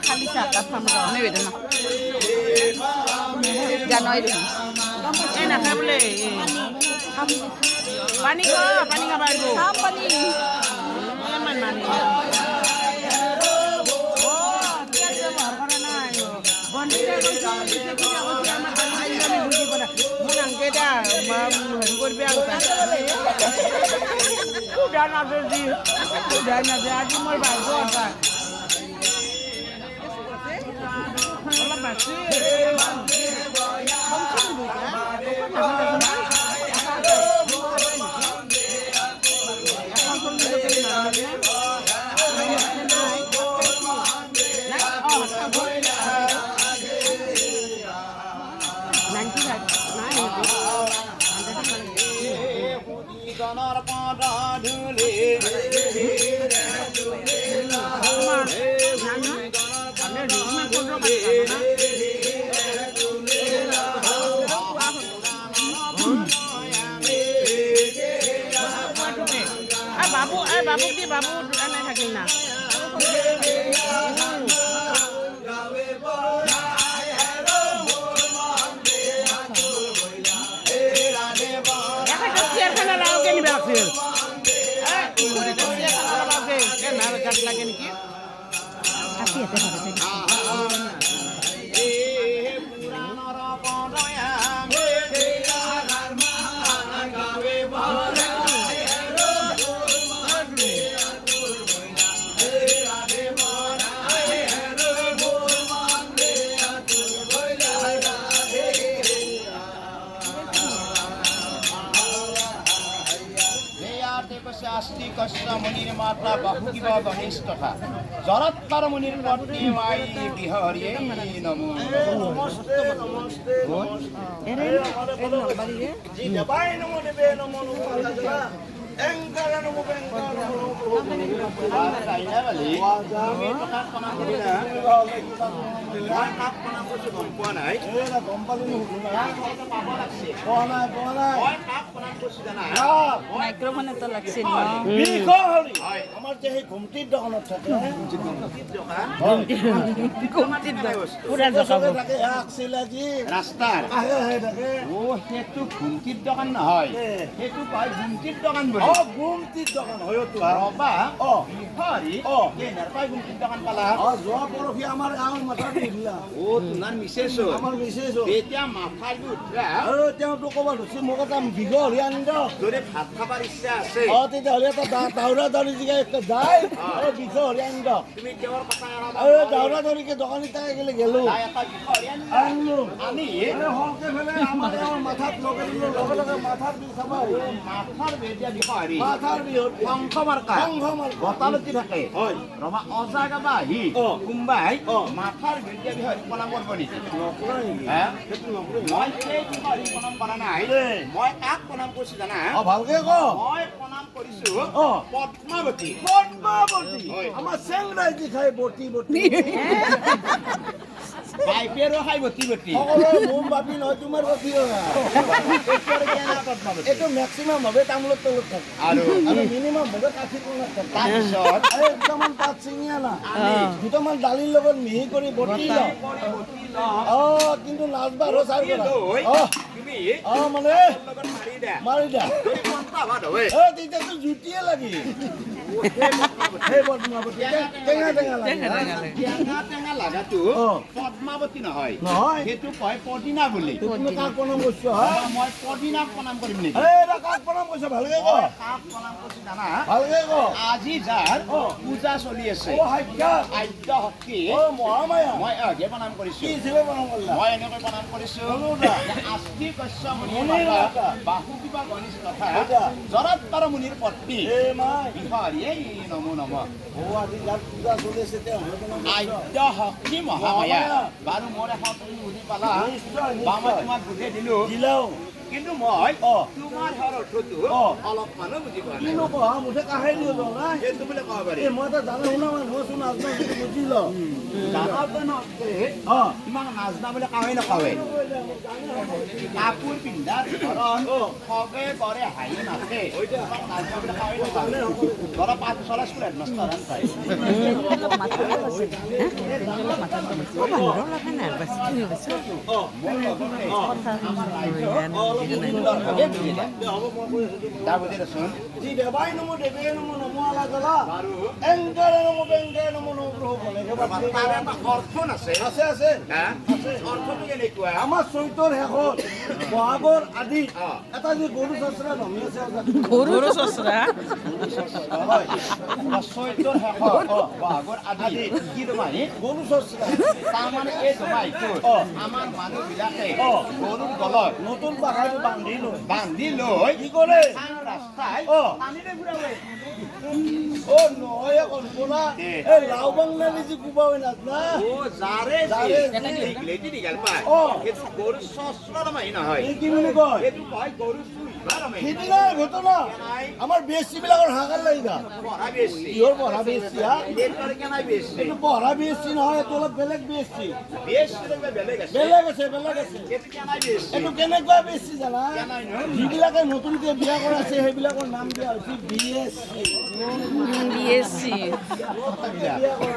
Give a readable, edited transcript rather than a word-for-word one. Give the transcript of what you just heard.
খালি চাহকাপ খাম নেবেদন জানুৱাৰী এই নাখায় বোলে পানী পানী খাব পাৰিব পানী ইমান মানে আজি মোৰ ভাগ্য আছে অলপ বাছি বাবু কি বাবু দোকানে থাকিল না লাগে নেকি मुनिर माता बहु किबा गणेश तथा जरत्तर मुनिर पत्नी माई बिहारी नमो नमस्ते नमस्ते जी दबाई नमो देवे नमो नमो एंकर नमो एंकर नमो आइना वाली আমি কথা কোনা করি না কাপ কোনা করছে গম পোৱা নাই এ না গম পালি না পাব লাগছে কোনা কোনা ওই কাপ কোনা করছে জানা মাইক্রোফোনে তো লাগছে না বিখহরি আমার যে এই ঘুমটির দোকানত থাকে যে ঘুমটির দোকান ঘুমটির দোকান পুরা জগাব থাকে আকছিল আজি রাস্তার আহে আহে থাকে ও হেতু ঘুমটির দোকান নহয় হেতু পাই ঘুমটির দোকান বলি ও ঘুমটির দোকান হয় তো রবা ও বিখহরি ও কে নারপাই ঘুমটির দোকান পালা ও জোয়া পরফি আমার গাঁৱৰ মাথা দিলা ও তোমাৰ মিছেছ আমাৰ মিছেছ এতিয়া মাথা উঠৰা ও তেওঁ তো কবা ধছি মোক এটা বিখহরি আনি দাও যদি ভাত খাবার ইচ্ছা আছে ও তেতিয়াহ'লে তো দাউৰা দাউৰি জিগা একটা যায় ও বিখহৰি আনি দাও তুমি কেৱৰ কথা ও দাউৰা দাউৰিকে দোকানিতে গেলে গেলো এটা বিখহৰি আনলো আমি হলকে ফেলে আমাৰ মাথাত লগে লগে মাথাৰ বিষ খাবা মাথাৰ বেদিয়া বিখহৰি মাথাৰ বিহত সংখ মাৰ্কা গতালতি থাকে হয় ৰবা অজাগা বা হি কুম্বাই মাথাৰ বেদিয়া বিখহৰি পনাম কৰিব নেকি নকৰে হে সেইটো নকৰে মই এই বিখহৰি পনাম কৰা নাই মই কাক পনাম কৰিছো জানা ভালকে ক মই পনাম কৰিছো পদ্মাৱতী পদ্মাৱতী আমাৰ চেংৰাই দি খাই বটি বটি বাইপেৰো খাই বটি বটি মোৰ বাপি নহয় তোমাৰ বাপি এইটো মেক্সিমাম ভাৱে তামোলৰ তলত থাকে আৰু মিনিমাম ভাৱে কাঠিৰ তলত থাকে তাৰপিছত একদমান তাত চিঙিয়া না দুটামান দালিৰ লগত মিহি কৰি বটি লওঁ কিন্তু নাচবা আৰু চাই তুমি মানে মাৰি দিয়া তেতিয়াতো জুতিয়ে লাগি টেঙা লাগাটো পদ্মাৱতী নহয় সেইটো কয় পদিনা বুলি কাক প্ৰণাম কৰিছ মই পদিনাক প্ৰণাম কৰিম নেকি কাক প্ৰণাম কৰিছ ভালকে ক কাক প্ৰণাম কৰিছ জানা ভালকে ক আজি যাৰ পূজা চলি আছে আদ্য শক্তি মহামায়া মই আগে প্ৰণাম কৰিছো কি হিচাপে প্ৰণাম কৰিলা মই এনেকৈ প্ৰণাম কৰিছো আস্তি কশ্য মুনিৰ বাহু কিবা গণেশ তথা জৰৎকাৰ মুনিৰ পত্নী বিহাৰী নমো নম ও আজি যাৰ পূজা চলি আছে আদ্য শক্তি মহামায়া বাৰু মোৰ এখন তুমি বুজি পালা বা মই তোমাক বুজাই দিলো কিন্তু মই তোমাৰ ঘৰ অৰ্থটো অলপমানো বুজি পোৱা নাই কিনো কোৱা মুঠে কাহে দিও না সেইটো বুলি ক'ব পাৰি মই তো জানো শুনা মানুহ আছো নাজনো সেইটো বুজি ল তোমাক নাজনা বুলি কাৱে নকৱে কাপোৰ পিন্ধাৰ ধৰণ সবে কৰে হাঁহি নাচে তোমাক নাজনা বুলি কাৱে নকৱে ধৰা পাঁচ চলা স্কুল হেডমাষ্টাৰ আন পাই তাৰ বুজি দেচোন জি দেবাই নমো দেৱে নমো নমো আলা জলা এংকাৰে নমো বেংকাৰে নমো নমো বলে তাৰে এটা অৰ্থ আছে আছে আছে অৰ্থটো কেনেকুৱা আমাৰ চৈতৰ শেষত বহাগৰ আদি এটা যে গৰু চচৰা নমি আছে গৰু চচৰা হয় চৈতৰ শেষত বহাগৰ আদি কি তোমাহি গৰু চচৰা তাৰমানে এই তোমাহিটো আমাৰ মানুহবিলাকে গৰুৰ গলত নতুন পাখাটো বান্ধি লৈ কি কৰে ৰাস্তাই পানীৰে ঘূৰাবে অ নহয় কল্পনা এই লাও বাংলালি যে কুবাৱে নাজনা যাৰে যাৰে লেটি দীঘল পায় সেইটো গৰু চচৰা মাহি নহয় এই কি বুলি কয় এইটো কয় গৰু চুইবাৰ মাহি সিদিনাৰ ঘটনা আমাৰ বেছি বিলাকৰ হাগাৰ লাগা পঢ়া বেছি কিহৰ পঢ়া বেছি হা এইটোৰ কেনাই বেছি এইটো পঢ়া বেছি নহয় এইটো অলপ বেলেগ বেছি বেছি বেলেগ আছে বেলেগ আছে বেলেগ আছে এইটো কেনাই বেছি এইটো কেনেকুৱা বেছি জানা কেনাই নহয় যিবিলাকে নতুনকে বিয়া কৰাইছে সেইবিলাকৰ নাম দিয়া হৈছে BSc বিএসসি বিয়া কৰা